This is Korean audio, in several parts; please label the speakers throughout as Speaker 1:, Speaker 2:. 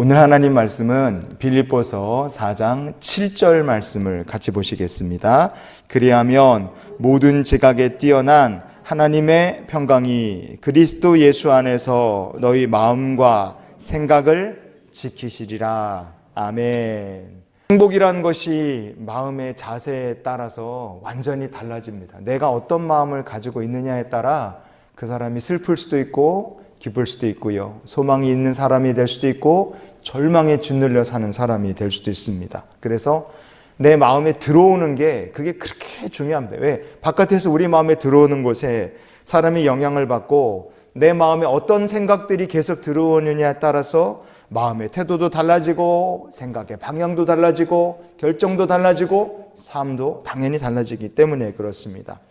Speaker 1: 오늘 하나님 말씀은 빌립보서 4장 7절 말씀을 같이 보시겠습니다. 그리하면 모든 지각에 뛰어난 하나님의 평강이 그리스도 예수 안에서 너희 마음과 생각을 지키시리라. 아멘. 행복이란 것이 마음의 자세에 따라서 완전히 달라집니다. 내가 어떤 마음을 가지고 있느냐에 따라 그 사람이 슬플 수도 있고 기쁠 수도 있고요. 소망이 있는 사람이 될 수도 있고 절망에 짓눌려 사는 사람이 될 수도 있습니다. 그래서 내 마음에 들어오는 게 그게 그렇게 중요합니다. 왜? 바깥에서 우리 마음에 들어오는 곳에 사람이 영향을 받고 내 마음에 어떤 생각들이 계속 들어오느냐에 따라서 마음의 태도도 달라지고 생각의 방향도 달라지고 결정도 달라지고 삶도 당연히 달라지기 때문에 그렇습니다.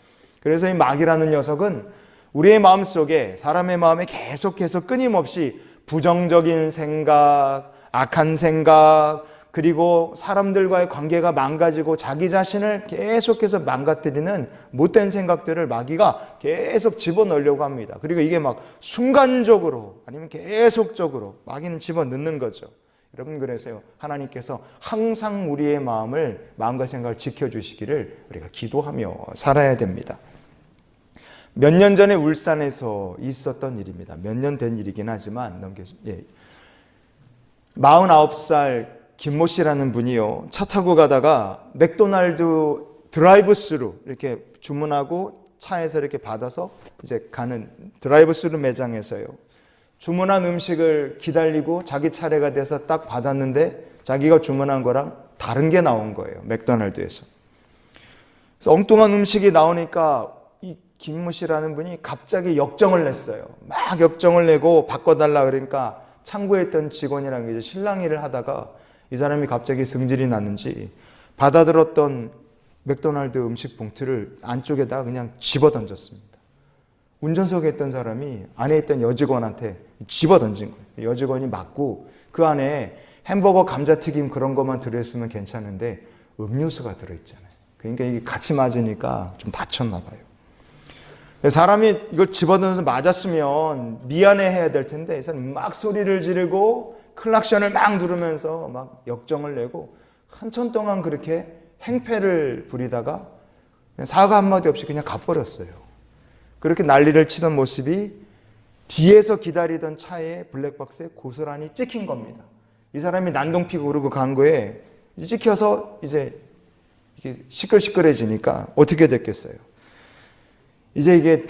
Speaker 1: 그래서 이 마귀라는 녀석은 우리의 마음속에 사람의 마음에 계속해서 끊임없이 부정적인 생각, 악한 생각, 그리고 사람들과의 관계가 망가지고 자기 자신을 계속해서 망가뜨리는 못된 생각들을 마귀가 계속 집어넣으려고 합니다. 그리고 이게 막 순간적으로 아니면 계속적으로 마귀는 집어넣는 거죠. 여러분, 그래서요, 하나님께서 항상 우리의 마음과 생각을 지켜주시기를 우리가 기도하며 살아야 됩니다. 몇 년 전에 울산에서 있었던 일입니다. 몇 년 된 일이긴 하지만 49살 김모 씨라는 분이요, 차 타고 가다가 맥도날드 드라이브스루 이렇게 주문하고 차에서 이렇게 받아서 이제 가는 드라이브스루 매장에서요, 주문한 음식을 기다리고 자기 차례가 돼서 딱 받았는데 자기가 주문한 거랑 다른 게 나온 거예요. 맥도날드에서. 그래서 엉뚱한 음식이 나오니까 이 김모 씨라는 분이 갑자기 역정을 냈어요. 막 역정을 내고 바꿔달라 그러니까 창구에 있던 직원이랑 이제 실랑이를 하다가 이 사람이 갑자기 승질이 났는지 받아들었던 맥도날드 음식 봉투를 안쪽에다 그냥 집어 던졌습니다. 운전석에 있던 사람이 안에 있던 여직원한테 집어 던진 거예요. 여직원이 맞고 그 안에 햄버거, 감자튀김 그런 것만 들어있으면 괜찮은데 음료수가 들어있잖아요. 그러니까 이게 같이 맞으니까 좀 다쳤나 봐요. 사람이 이걸 집어던져서 맞았으면 미안해 해야 될 텐데 이 사람이 막 소리를 지르고 클락션을 막 누르면서 막 역정을 내고 한참 동안 그렇게 행패를 부리다가 그냥 사과 한마디 없이 그냥 가버렸어요. 그렇게 난리를 치던 모습이 뒤에서 기다리던 차의 블랙박스에 고스란히 찍힌 겁니다. 이 사람이 난동피고 그러고 간 거에 찍혀서 이제 이게 시끌시끌해지니까 어떻게 됐겠어요? 이제 이게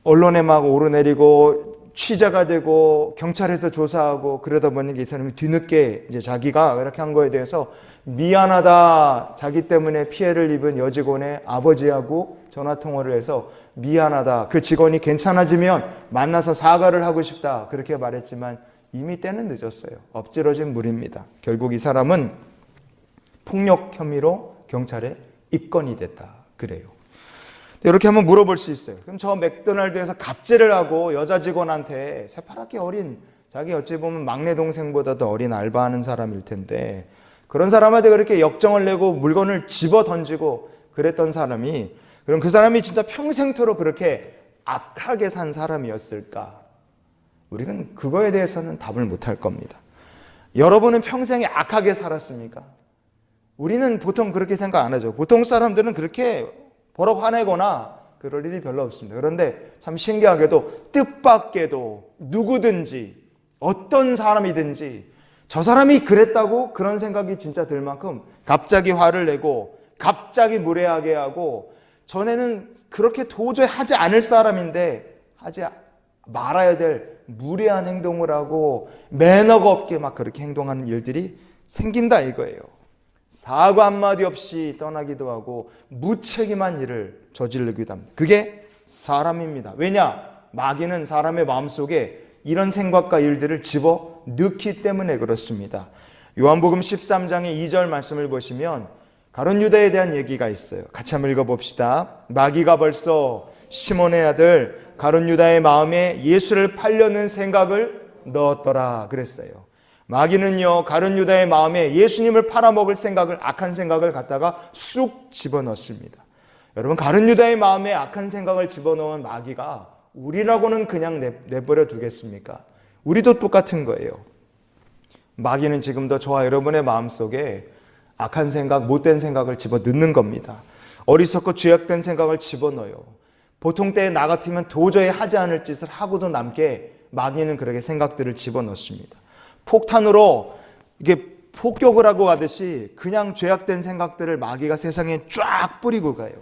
Speaker 1: 언론에 막 오르내리고 취재가 되고 경찰에서 조사하고 그러다 보니 이 사람이 뒤늦게 이제 자기가 이렇게 한 거에 대해서 미안하다, 자기 때문에 피해를 입은 여직원의 아버지하고 전화통화를 해서 미안하다, 그 직원이 괜찮아지면 만나서 사과를 하고 싶다 그렇게 말했지만 이미 때는 늦었어요. 엎질러진 물입니다. 결국 이 사람은 폭력 혐의로 경찰에 입건이 됐다 그래요. 이렇게 한번 물어볼 수 있어요. 그럼 저 맥도날드에서 갑질을 하고 여자 직원한테 새파랗게 어린, 자기 어찌 보면 막내 동생보다도 어린 알바하는 사람일 텐데 그런 사람한테 그렇게 역정을 내고 물건을 집어 던지고 그랬던 사람이, 그럼 그 사람이 진짜 평생토록 그렇게 악하게 산 사람이었을까? 우리는 그거에 대해서는 답을 못할 겁니다. 여러분은 평생에 악하게 살았습니까? 우리는 보통 그렇게 생각 안 하죠. 보통 사람들은 그렇게 버럭 화내거나 그럴 일이 별로 없습니다. 그런데 참 신기하게도 뜻밖에도 누구든지 어떤 사람이든지 저 사람이 그랬다고 그런 생각이 진짜 들 만큼 갑자기 화를 내고 갑자기 무례하게 하고, 전에는 그렇게 도저히 하지 않을 사람인데 하지 말아야 될 무례한 행동을 하고 매너가 없게 막 그렇게 행동하는 일들이 생긴다 이거예요. 사과 한마디 없이 떠나기도 하고 무책임한 일을 저지르기도 합니다. 그게 사람입니다. 왜냐? 마귀는 사람의 마음속에 이런 생각과 일들을 집어 넣기 때문에 그렇습니다. 요한복음 13장의 2절 말씀을 보시면 가룟 유다에 대한 얘기가 있어요. 같이 한번 읽어봅시다. 마귀가 벌써 시몬의 아들 가룟 유다의 마음에 예수를 팔려는 생각을 넣었더라 그랬어요. 마귀는요, 가룟 유다의 마음에 예수님을 팔아먹을 생각을, 악한 생각을 갖다가 쑥 집어넣습니다. 여러분, 가룟 유다의 마음에 악한 생각을 집어넣은 마귀가 우리라고는 그냥 내버려 두겠습니까? 우리도 똑같은 거예요. 마귀는 지금도 저와 여러분의 마음속에 악한 생각, 못된 생각을 집어넣는 겁니다. 어리석고 죄악된 생각을 집어넣어요. 보통 때에 나 같으면 도저히 하지 않을 짓을 하고도 남게 마귀는 그렇게 생각들을 집어넣습니다. 폭탄으로 이게 폭격을 하고 가듯이 그냥 죄악된 생각들을 마귀가 세상에 쫙 뿌리고 가요.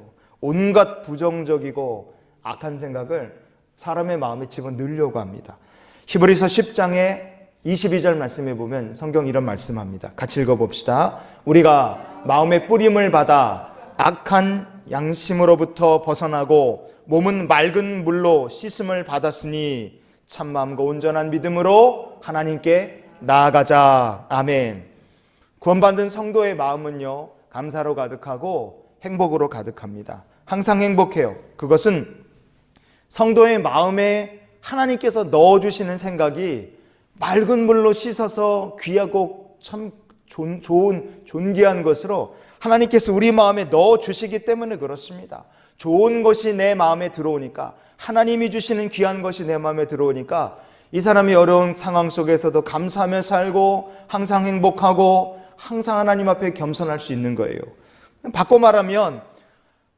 Speaker 1: 온갖 부정적이고 악한 생각을 사람의 마음에 집어넣으려고 합니다. 히브리서 10장에 22절 말씀에 보면 성경 이런 말씀합니다. 같이 읽어봅시다. 우리가 마음의 뿌림을 받아 악한 양심으로부터 벗어나고 몸은 맑은 물로 씻음을 받았으니 참마음과 온전한 믿음으로 하나님께 나아가자. 아멘. 구원받은 성도의 마음은요, 감사로 가득하고 행복으로 가득합니다. 항상 행복해요. 그것은 성도의 마음에 하나님께서 넣어주시는 생각이 맑은 물로 씻어서 귀하고 참 좋은 존귀한 것으로 하나님께서 우리 마음에 넣어주시기 때문에 그렇습니다. 좋은 것이 내 마음에 들어오니까, 하나님이 주시는 귀한 것이 내 마음에 들어오니까 이 사람이 어려운 상황 속에서도 감사하며 살고 항상 행복하고 항상 하나님 앞에 겸손할 수 있는 거예요. 바꿔 말하면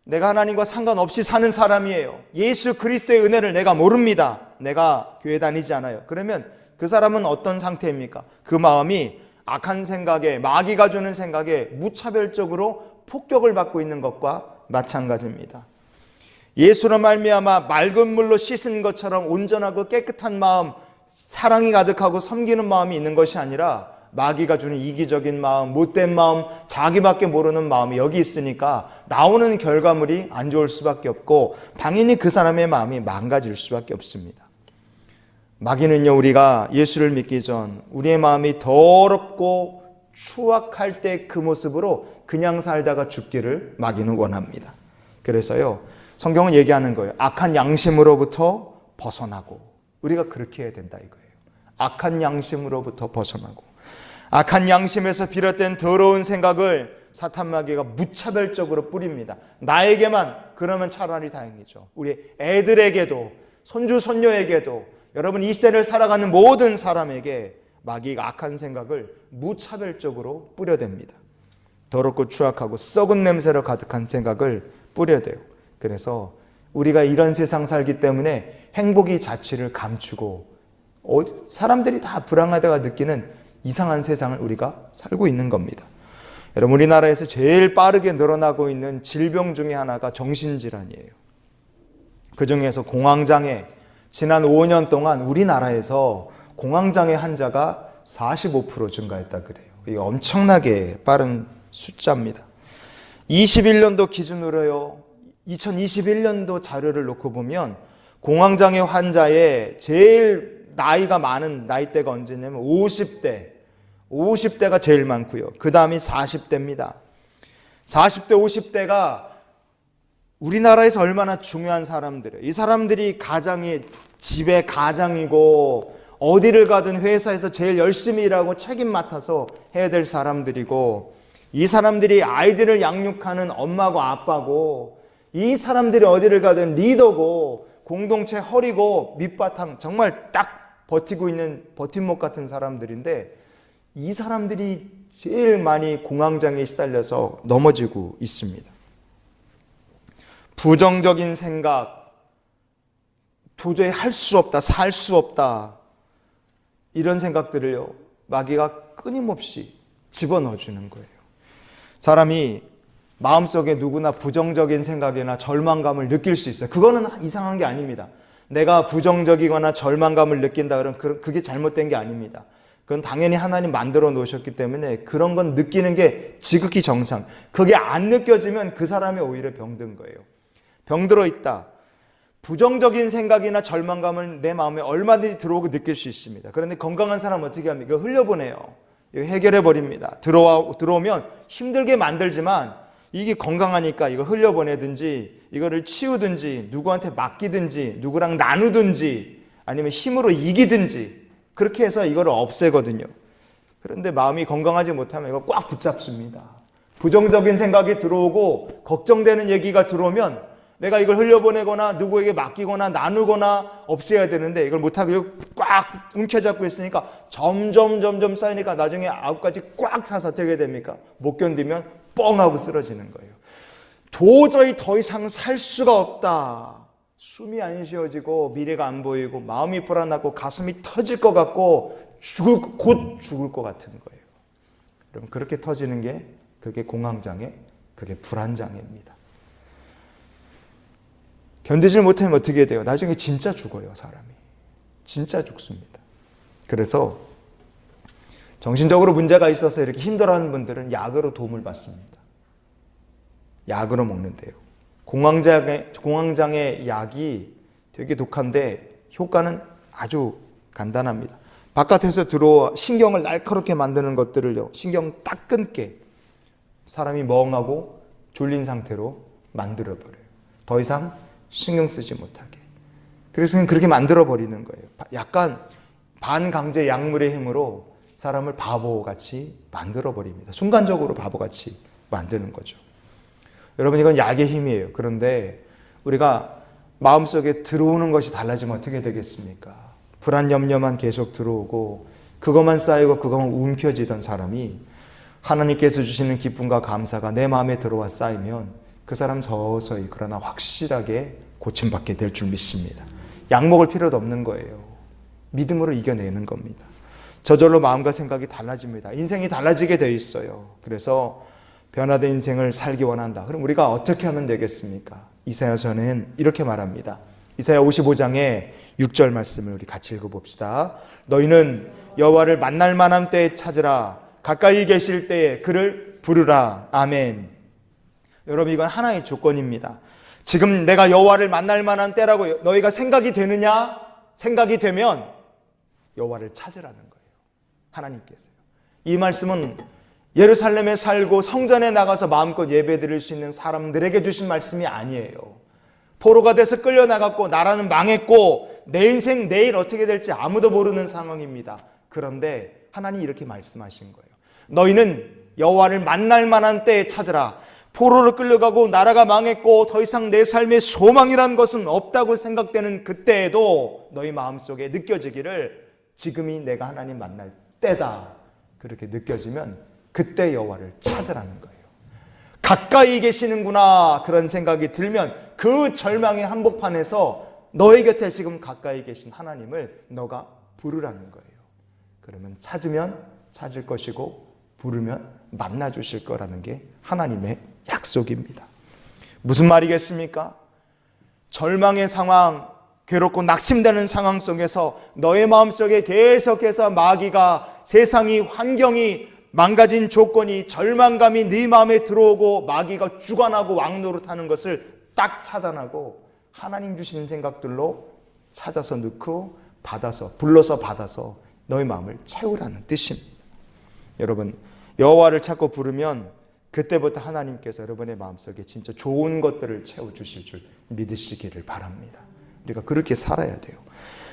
Speaker 1: 내가 하나님과 상관없이 사는 사람이에요. 예수 그리스도의 은혜를 내가 모릅니다. 내가 교회 다니지 않아요. 그러면 그 사람은 어떤 상태입니까? 그 마음이 악한 생각에, 마귀가 주는 생각에 무차별적으로 폭격을 받고 있는 것과 마찬가지입니다. 예수로 말미암아 맑은 물로 씻은 것처럼 온전하고 깨끗한 마음, 사랑이 가득하고 섬기는 마음이 있는 것이 아니라 마귀가 주는 이기적인 마음, 못된 마음, 자기밖에 모르는 마음이 여기 있으니까 나오는 결과물이 안 좋을 수밖에 없고 당연히 그 사람의 마음이 망가질 수밖에 없습니다. 마귀는요, 우리가 예수를 믿기 전 우리의 마음이 더럽고 추악할 때 그 모습으로 그냥 살다가 죽기를 마귀는 원합니다. 그래서요, 성경은 얘기하는 거예요. 악한 양심으로부터 벗어나고, 우리가 그렇게 해야 된다 이거예요. 악한 양심으로부터 벗어나고, 악한 양심에서 비롯된 더러운 생각을 사탄 마귀가 무차별적으로 뿌립니다. 나에게만 그러면 차라리 다행이죠. 우리 애들에게도, 손주 손녀에게도, 여러분 이 시대를 살아가는 모든 사람에게 마귀가 악한 생각을 무차별적으로 뿌려댑니다. 더럽고 추악하고 썩은 냄새로 가득한 생각을 뿌려대요. 그래서 우리가 이런 세상 살기 때문에 행복이 자취를 감추고 사람들이 다 불안하다가 느끼는 이상한 세상을 우리가 살고 있는 겁니다. 여러분, 우리나라에서 제일 빠르게 늘어나고 있는 질병 중에 하나가 정신질환이에요. 그 중에서 공황장애, 지난 5년 동안 우리나라에서 공황장애 환자가 45% 증가했다 그래요. 이게 엄청나게 빠른 숫자입니다. 21년도 기준으로요, 2021년도 자료를 놓고 보면 공황장애 환자의 제일 나이가 많은 나이대가 언제냐면 50대가 제일 많고요. 그 다음이 40대입니다. 40대, 50대가 우리나라에서 얼마나 중요한 사람들이에요. 이 사람들이 집의 가장이고 어디를 가든 회사에서 제일 열심히 일하고 책임 맡아서 해야 될 사람들이고, 이 사람들이 아이들을 양육하는 엄마고 아빠고, 이 사람들이 어디를 가든 리더고 공동체 허리고 밑바탕, 정말 딱 버티고 있는 버팀목 같은 사람들인데, 이 사람들이 제일 많이 공황장애에 시달려서 넘어지고 있습니다. 부정적인 생각, 도저히 할 수 없다, 살 수 없다, 이런 생각들을요, 마귀가 끊임없이 집어넣어 주는 거예요. 사람이 마음속에 누구나 부정적인 생각이나 절망감을 느낄 수 있어요. 그거는 이상한 게 아닙니다. 내가 부정적이거나 절망감을 느낀다 그러면 그게 잘못된 게 아닙니다. 그건 당연히 하나님 만들어 놓으셨기 때문에 그런 건 느끼는 게 지극히 정상. 그게 안 느껴지면 그 사람이 오히려 병든 거예요. 병들어 있다. 부정적인 생각이나 절망감을 내 마음에 얼마든지 들어오고 느낄 수 있습니다. 그런데 건강한 사람은 어떻게 합니까? 이거 흘려보내요. 이거 해결해 버립니다. 들어오면 힘들게 만들지만 이게 건강하니까 이거 흘려보내든지 이거를 치우든지 누구한테 맡기든지 누구랑 나누든지 아니면 힘으로 이기든지 그렇게 해서 이거를 없애거든요. 그런데 마음이 건강하지 못하면 이거 꽉 붙잡습니다. 부정적인 생각이 들어오고 걱정되는 얘기가 들어오면 내가 이걸 흘려보내거나 누구에게 맡기거나 나누거나 없애야 되는데 이걸 못하고 꽉 움켜잡고 있으니까 점점 쌓이니까 나중에 9가지 꽉 차서 어떻게 됩니까? 못 견디면 뻥 하고 쓰러지는 거예요. 도저히 더 이상 살 수가 없다. 숨이 안 쉬어지고 미래가 안 보이고 마음이 불안하고 가슴이 터질 것 같고 곧 죽을 것 같은 거예요. 여러분, 그렇게 터지는 게 그게 공황장애, 그게 불안장애입니다. 견디질 못하면 어떻게 돼요? 나중에 진짜 죽어요, 사람이. 진짜 죽습니다. 그래서 정신적으로 문제가 있어서 이렇게 힘들어하는 분들은 약으로 도움을 받습니다. 약으로 먹는데요. 공황장애 약이 되게 독한데 효과는 아주 간단합니다. 바깥에서 들어와 신경을 날카롭게 만드는 것들을요, 신경 딱 끊게 사람이 멍하고 졸린 상태로 만들어버려요. 더 이상 신경 쓰지 못하게. 그래서 그냥 그렇게 만들어버리는 거예요. 약간 반강제 약물의 힘으로 사람을 바보같이 만들어버립니다. 순간적으로 바보같이 만드는 거죠. 여러분, 이건 약의 힘이에요. 그런데 우리가 마음속에 들어오는 것이 달라지면 어떻게 되겠습니까? 불안, 염려만 계속 들어오고 그것만 쌓이고 그것만 움켜쥐던 사람이 하나님께서 주시는 기쁨과 감사가 내 마음에 들어와 쌓이면 그 사람 서서히 그러나 확실하게 고침받게 될 줄 믿습니다. 약 먹을 필요도 없는 거예요. 믿음으로 이겨내는 겁니다. 저절로 마음과 생각이 달라집니다. 인생이 달라지게 되어 있어요. 그래서 변화된 인생을 살기 원한다. 그럼 우리가 어떻게 하면 되겠습니까? 이사야서는 이렇게 말합니다. 이사야 55장의 6절 말씀을 우리 같이 읽어봅시다. 너희는 여호와를 만날 만한 때에 찾으라. 가까이 계실 때에 그를 부르라. 아멘. 여러분, 이건 하나의 조건입니다. 지금 내가 여호와를 만날 만한 때라고 너희가 생각이 되느냐? 생각이 되면 여호와를 찾으라는 거예요. 하나님께서요. 이 말씀은 예루살렘에 살고 성전에 나가서 마음껏 예배드릴 수 있는 사람들에게 주신 말씀이 아니에요. 포로가 돼서 끌려나갔고 나라는 망했고 내 인생 내일 어떻게 될지 아무도 모르는 상황입니다. 그런데 하나님이 이렇게 말씀하신 거예요. 너희는 여호와를 만날 만한 때에 찾으라. 포로로 끌려가고 나라가 망했고 더 이상 내 삶에 소망이란 것은 없다고 생각되는 그때에도 너희 마음속에 느껴지기를 지금이 내가 하나님 만날 때다. 그렇게 느껴지면 그때 여호와를 찾으라는 거예요. 가까이 계시는구나 그런 생각이 들면 그 절망의 한복판에서 너의 곁에 지금 가까이 계신 하나님을 너가 부르라는 거예요. 그러면 찾으면 찾을 것이고 부르면 만나 주실 거라는 게 하나님의 약속입니다. 무슨 말이겠습니까? 절망의 상황, 괴롭고 낙심되는 상황 속에서 너의 마음속에 계속해서 마귀가 세상이 환경이 망가진 조건이 절망감이 네 마음에 들어오고 마귀가 주관하고 왕노릇하는 것을 딱 차단하고 하나님 주신 생각들로 찾아서 넣고 받아서 불러서 받아서 너의 마음을 채우라는 뜻입니다. 여러분, 여호와를 찾고 부르면 그때부터 하나님께서 여러분의 마음속에 진짜 좋은 것들을 채워주실 줄 믿으시기를 바랍니다. 우리가 그렇게 살아야 돼요.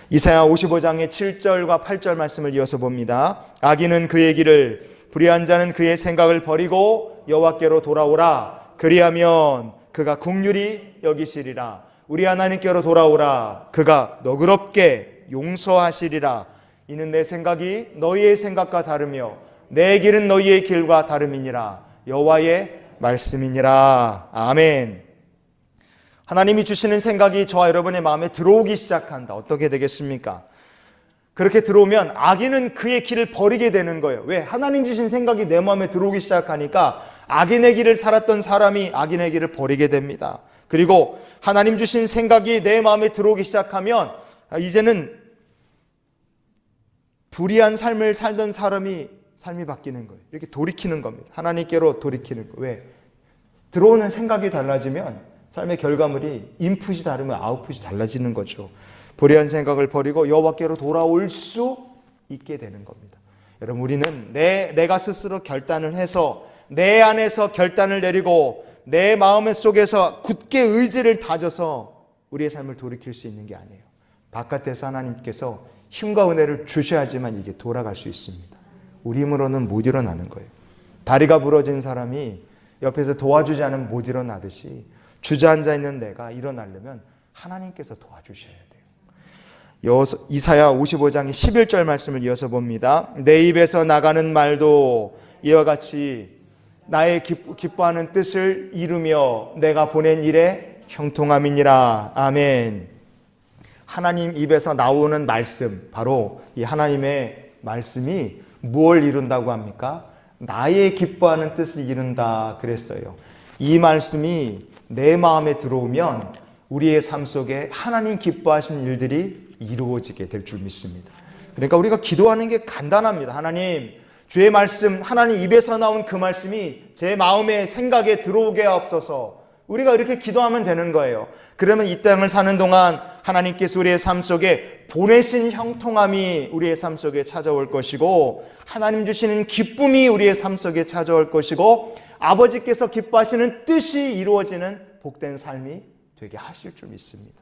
Speaker 1: 이사야 55장의 7절과 8절 말씀을 이어서 봅니다. 악인은 그의 길을 불의한 자는 그의 생각을 버리고 여호와께로 돌아오라. 그리하면 그가 긍휼히 여기시리라. 우리 하나님께로 돌아오라. 그가 너그럽게 용서하시리라. 이는 내 생각이 너희의 생각과 다르며 내 길은 너희의 길과 다름이니라. 여호와의 말씀이니라. 아멘. 하나님이 주시는 생각이 저와 여러분의 마음에 들어오기 시작한다. 어떻게 되겠습니까? 그렇게 들어오면 악인은 그의 길을 버리게 되는 거예요. 왜? 하나님 주신 생각이 내 마음에 들어오기 시작하니까 악인의 길을 살았던 사람이 악인의 길을 버리게 됩니다. 그리고 하나님 주신 생각이 내 마음에 들어오기 시작하면 이제는 불의한 삶을 살던 사람이 삶이 바뀌는 거예요. 이렇게 돌이키는 겁니다. 하나님께로 돌이키는 거예요. 왜? 들어오는 생각이 달라지면 삶의 결과물이 인풋이 다르면 아웃풋이 달라지는 거죠. 불의한 생각을 버리고 여호와께로 돌아올 수 있게 되는 겁니다. 여러분, 우리는 내가 스스로 결단을 해서 내 안에서 결단을 내리고 내 마음 속에서 굳게 의지를 다져서 우리의 삶을 돌이킬 수 있는 게 아니에요. 바깥에서 하나님께서 힘과 은혜를 주셔야지만 이게 돌아갈 수 있습니다. 우리 힘으로는 못 일어나는 거예요. 다리가 부러진 사람이 옆에서 도와주지 않으면 못 일어나듯이 주저앉아 있는 내가 일어나려면 하나님께서 도와주셔야 돼요. 이사야 55장 11절 말씀을 이어서 봅니다. 내 입에서 나가는 말도 이와 같이 나의 기뻐하는 뜻을 이루며 내가 보낸 일에 형통함이니라. 아멘. 하나님 입에서 나오는 말씀, 바로 이 하나님의 말씀이 무엇을 이룬다고 합니까? 나의 기뻐하는 뜻을 이룬다 그랬어요. 이 말씀이 내 마음에 들어오면 우리의 삶 속에 하나님 기뻐하신 일들이 이루어지게 될 줄 믿습니다. 그러니까 우리가 기도하는 게 간단합니다. 하나님, 주의 말씀, 하나님 입에서 나온 그 말씀이 제 마음의 생각에 들어오게 하옵소서. 우리가 이렇게 기도하면 되는 거예요. 그러면 이 땅을 사는 동안 하나님께서 우리의 삶 속에 보내신 형통함이 우리의 삶 속에 찾아올 것이고, 하나님 주시는 기쁨이 우리의 삶 속에 찾아올 것이고, 아버지께서 기뻐하시는 뜻이 이루어지는 복된 삶이 되게 하실 줄 믿습니다.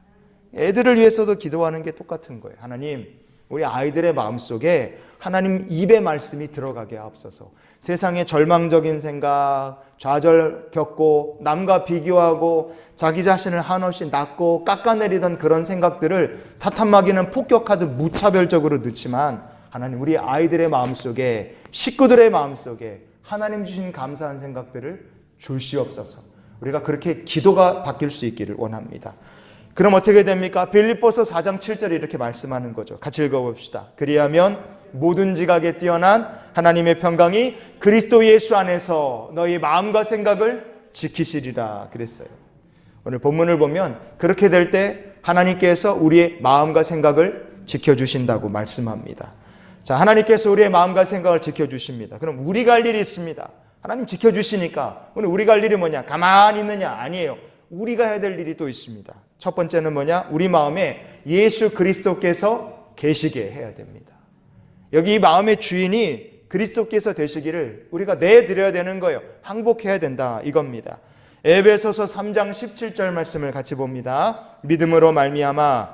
Speaker 1: 애들을 위해서도 기도하는 게 똑같은 거예요. 하나님, 우리 아이들의 마음속에 하나님 입의 말씀이 들어가게 하옵소서. 세상의 절망적인 생각, 좌절 겪고 남과 비교하고 자기 자신을 한없이 낮고 깎아내리던 그런 생각들을 탓한마기는 폭격하듯 무차별적으로 넣지만, 하나님 우리 아이들의 마음속에, 식구들의 마음속에 하나님 주신 감사한 생각들을 주시옵소서. 우리가 그렇게 기도가 바뀔 수 있기를 원합니다. 그럼 어떻게 됩니까? 빌립보서 4장 7절에 이렇게 말씀하는 거죠. 같이 읽어봅시다. 그리하면 모든 지각에 뛰어난 하나님의 평강이 그리스도 예수 안에서 너희 마음과 생각을 지키시리라 그랬어요. 오늘 본문을 보면 그렇게 될 때 하나님께서 우리의 마음과 생각을 지켜주신다고 말씀합니다. 자, 하나님께서 우리의 마음과 생각을 지켜주십니다. 그럼 우리가 할 일이 있습니다. 하나님 지켜주시니까 오늘 우리가 할 일이 뭐냐? 가만히 있느냐? 아니에요. 우리가 해야 될 일이 또 있습니다. 첫 번째는 뭐냐? 우리 마음에 예수 그리스도께서 계시게 해야 됩니다. 여기 이 마음의 주인이 그리스도께서 되시기를 우리가 내드려야 되는 거예요. 항복해야 된다 이겁니다. 에베소서 3장 17절 말씀을 같이 봅니다. 믿음으로 말미암아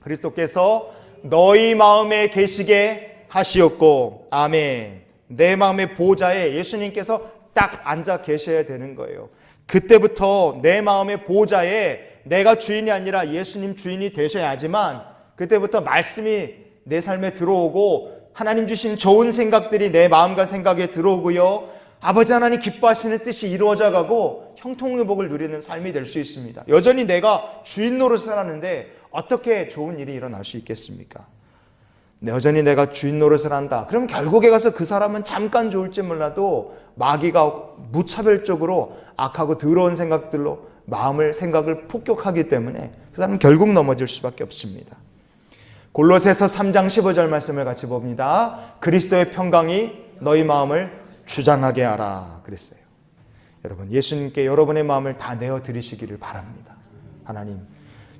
Speaker 1: 그리스도께서 너희 마음에 계시게 하시옵고. 아멘. 내 마음의 보좌에 예수님께서 딱 앉아 계셔야 되는 거예요. 그때부터 내 마음의 보좌에 내가 주인이 아니라 예수님 주인이 되셔야지만, 그때부터 말씀이 내 삶에 들어오고 하나님 주신 좋은 생각들이 내 마음과 생각에 들어오고요, 아버지 하나님 기뻐하시는 뜻이 이루어져 가고 형통의 복을 누리는 삶이 될 수 있습니다. 여전히 내가 주인 노릇을 하는데 어떻게 좋은 일이 일어날 수 있겠습니까? 여전히 내가 주인 노릇을 한다. 그럼 결국에 가서 그 사람은 잠깐 좋을지 몰라도 마귀가 무차별적으로 악하고 더러운 생각들로 생각을 폭격하기 때문에 그 사람은 결국 넘어질 수밖에 없습니다. 골로새서 3장 15절 말씀을 같이 봅니다. 그리스도의 평강이 너희 마음을 주장하게 하라 그랬어요. 여러분, 예수님께 여러분의 마음을 다 내어드리시기를 바랍니다. 하나님,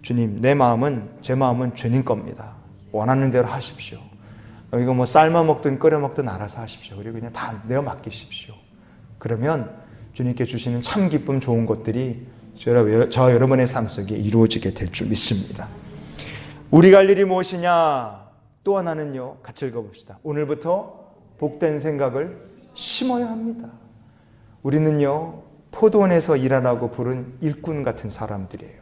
Speaker 1: 주님, 제 마음은 주님 겁니다. 원하는 대로 하십시오. 이거 뭐 삶아 먹든 끓여 먹든 알아서 하십시오. 그리고 그냥 다 내어 맡기십시오. 그러면 주님께 주시는 참 기쁨, 좋은 것들이 저 여러분의 삶 속에 이루어지게 될 줄 믿습니다. 우리가 할 일이 무엇이냐? 또 하나는요, 같이 읽어봅시다. 오늘부터 복된 생각을 심어야 합니다. 우리는요, 포도원에서 일하라고 부른 일꾼 같은 사람들이에요.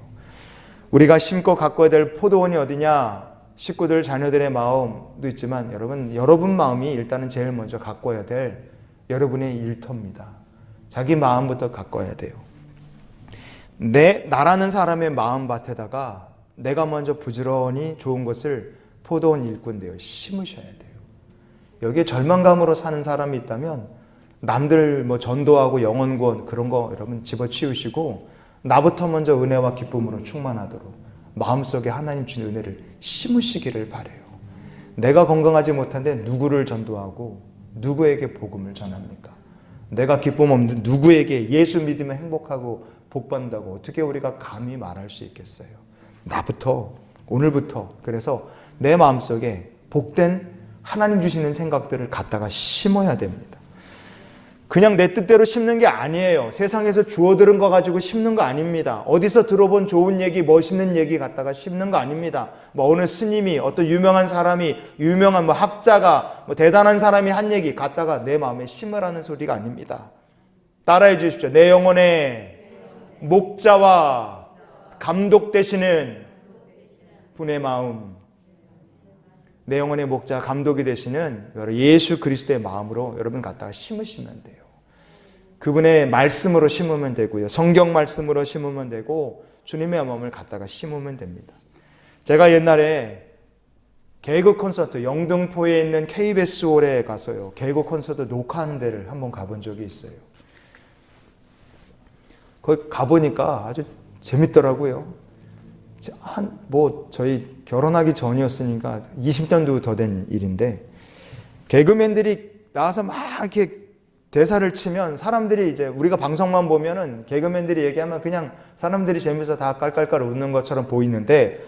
Speaker 1: 우리가 심고 가꿔야 될 포도원이 어디냐? 식구들, 자녀들의 마음도 있지만 여러분 마음이 일단은 제일 먼저 가꿔야 될 여러분의 일터입니다. 자기 마음부터 가꿔야 돼요. 나라는 사람의 마음밭에다가 내가 먼저 부지런히 좋은 것을 포도원 일꾼 되어 심으셔야 돼요. 여기에 절망감으로 사는 사람이 있다면 남들 전도하고 영혼구원 그런 거 여러분 집어치우시고 나부터 먼저 은혜와 기쁨으로 충만하도록 마음속에 하나님 주신 은혜를 심으시기를 바라요. 내가 건강하지 못한데 누구를 전도하고 누구에게 복음을 전합니까? 내가 기쁨 없는 누구에게 예수 믿으면 행복하고 복받는다고 어떻게 우리가 감히 말할 수 있겠어요? 나부터, 오늘부터. 그래서 내 마음속에 복된 하나님 주시는 생각들을 갖다가 심어야 됩니다. 그냥 내 뜻대로 심는 게 아니에요. 세상에서 주워 들은 거 가지고 심는 거 아닙니다. 어디서 들어본 좋은 얘기, 멋있는 얘기 갖다가 심는 거 아닙니다. 어느 스님이, 어떤 유명한 사람이, 유명한 학자가, 대단한 사람이 한 얘기 갖다가 내 마음에 심으라는 소리가 아닙니다. 따라해 주십시오. 내 영혼에 목자와 감독 되시는 분의 마음, 내 영혼의 목자, 감독이 되시는 예수 그리스도의 마음으로 여러분 갖다가 심으시면 돼요. 그분의 말씀으로 심으면 되고요. 성경 말씀으로 심으면 되고 주님의 마음을 갖다가 심으면 됩니다. 제가 옛날에 개그 콘서트, 영등포에 있는 KBS 홀에 가서요, 개그 콘서트 녹화하는 데를 한번 가본 적이 있어요. 거기 가보니까 아주 재밌더라고요. 저희 결혼하기 전이었으니까 20년도 더 된 일인데, 개그맨들이 나와서 막 이렇게 대사를 치면 사람들이 이제 우리가 방송만 보면은 개그맨들이 얘기하면 그냥 사람들이 재밌어서 다 깔깔깔 웃는 것처럼 보이는데,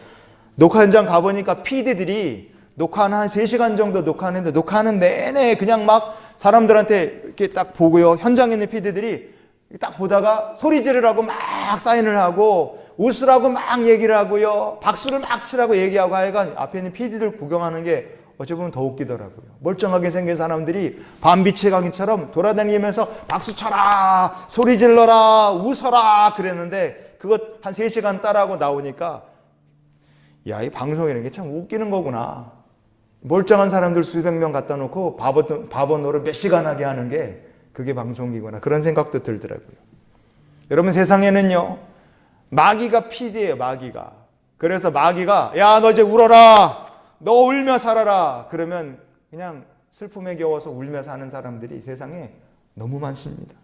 Speaker 1: 녹화 현장 가보니까 PD들이 녹화하는 한 3시간 정도 녹화하는데, 녹화하는 내내 그냥 막 사람들한테 이렇게 딱 보고요. 현장에 있는 PD들이 딱 보다가 소리 지르라고 막 사인을 하고 웃으라고 막 얘기를 하고요. 박수를 막 치라고 얘기하고 하여간 앞에 있는 PD들 구경하는 게 어찌 보면 더 웃기더라고요. 멀쩡하게 생긴 사람들이 밤빛의 강의처럼 돌아다니면서 박수 쳐라, 소리 질러라, 웃어라 그랬는데, 그거 한 3시간 따라하고 나오니까 야, 이 방송이라는 게 참 웃기는 거구나. 멀쩡한 사람들 수백 명 갖다 놓고 바보 노릇 몇 시간 하게 하는 게 그게 방송이구나. 그런 생각도 들더라고요. 여러분, 세상에는요, 마귀가 PD예요, 마귀가. 그래서 마귀가, 야, 너 이제 울어라. 너 울며 살아라. 그러면 그냥 슬픔에 겨워서 울며 사는 사람들이 세상에 너무 많습니다.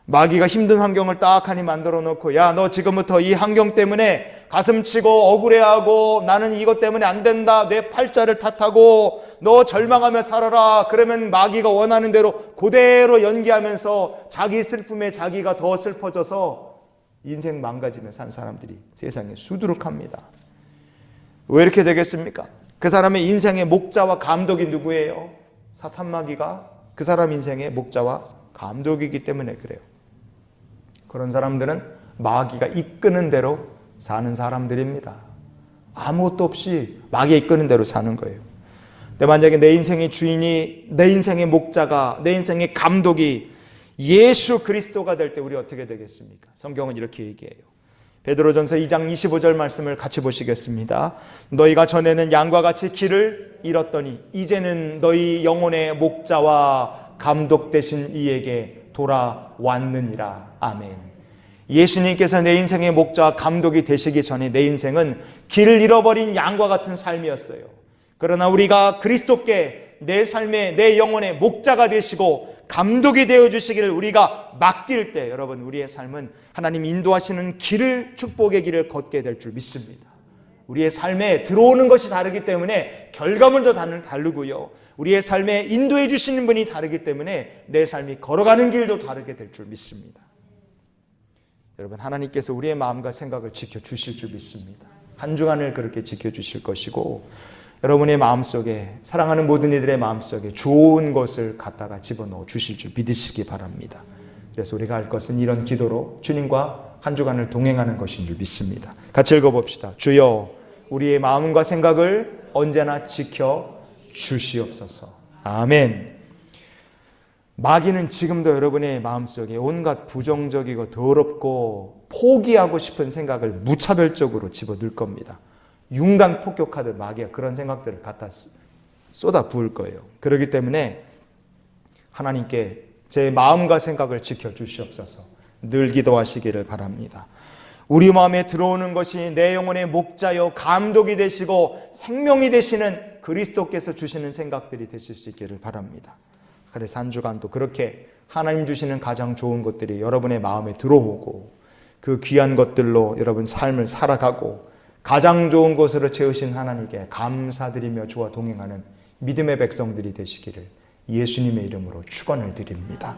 Speaker 1: 마귀가 힘든 환경을 딱하니 만들어 놓고, 야, 너 지금부터 이 환경 때문에 가슴 치고 억울해하고 나는 이것 때문에 안 된다, 내 팔자를 탓하고 너 절망하며 살아라. 그러면 마귀가 원하는 대로 그대로 연기하면서 자기 슬픔에 자기가 더 슬퍼져서 인생 망가지며 산 사람들이 세상에 수두룩합니다. 왜 이렇게 되겠습니까? 그 사람의 인생의 목자와 감독이 누구예요? 사탄 마귀가 그 사람 인생의 목자와 감독이기 때문에 그래요. 그런 사람들은 마귀가 이끄는 대로 사는 사람들입니다. 아무것도 없이 마귀가 이끄는 대로 사는 거예요. 근데 만약에 내 인생의 주인이, 내 인생의 목자가, 내 인생의 감독이 예수 그리스도가 될 때 우리 어떻게 되겠습니까? 성경은 이렇게 얘기해요. 베드로전서 2장 25절 말씀을 같이 보시겠습니다. 너희가 전에는 양과 같이 길을 잃었더니 이제는 너희 영혼의 목자와 감독 되신 이에게 돌아왔느니라. 아멘. 예수님께서 내 인생의 목자와 감독이 되시기 전에 내 인생은 길을 잃어버린 양과 같은 삶이었어요. 그러나 우리가 그리스도께 내 삶의, 내 영혼의 목자가 되시고 감독이 되어주시기를 우리가 맡길 때, 여러분, 우리의 삶은 하나님 인도하시는 길을, 축복의 길을 걷게 될 줄 믿습니다. 우리의 삶에 들어오는 것이 다르기 때문에 결과물도 다르고요, 우리의 삶에 인도해 주시는 분이 다르기 때문에 내 삶이 걸어가는 길도 다르게 될 줄 믿습니다. 여러분, 하나님께서 우리의 마음과 생각을 지켜주실 줄 믿습니다. 한 주간을 그렇게 지켜주실 것이고, 여러분의 마음속에, 사랑하는 모든 이들의 마음속에 좋은 것을 갖다가 집어넣어 주실 줄 믿으시기 바랍니다. 그래서 우리가 할 것은 이런 기도로 주님과 한 주간을 동행하는 것인 줄 믿습니다. 같이 읽어봅시다. 주여, 우리의 마음과 생각을 언제나 지켜 주시옵소서. 아멘. 마귀는 지금도 여러분의 마음속에 온갖 부정적이고 더럽고 포기하고 싶은 생각을 무차별적으로 집어넣을 겁니다. 융단 폭격하듯 마귀가 그런 생각들을 갖다 쏟아 부을 거예요. 그렇기 때문에 하나님께 제 마음과 생각을 지켜주시옵소서 늘 기도하시기를 바랍니다. 우리 마음에 들어오는 것이 내 영혼의 목자요 감독이 되시고 생명이 되시는 그리스도께서 주시는 생각들이 되실 수 있기를 바랍니다. 그래서 한 주간도 그렇게 하나님 주시는 가장 좋은 것들이 여러분의 마음에 들어오고 그 귀한 것들로 여러분 삶을 살아가고 가장 좋은 것으로 채우신 하나님께 감사드리며 주와 동행하는 믿음의 백성들이 되시기를 예수님의 이름으로 축원을 드립니다.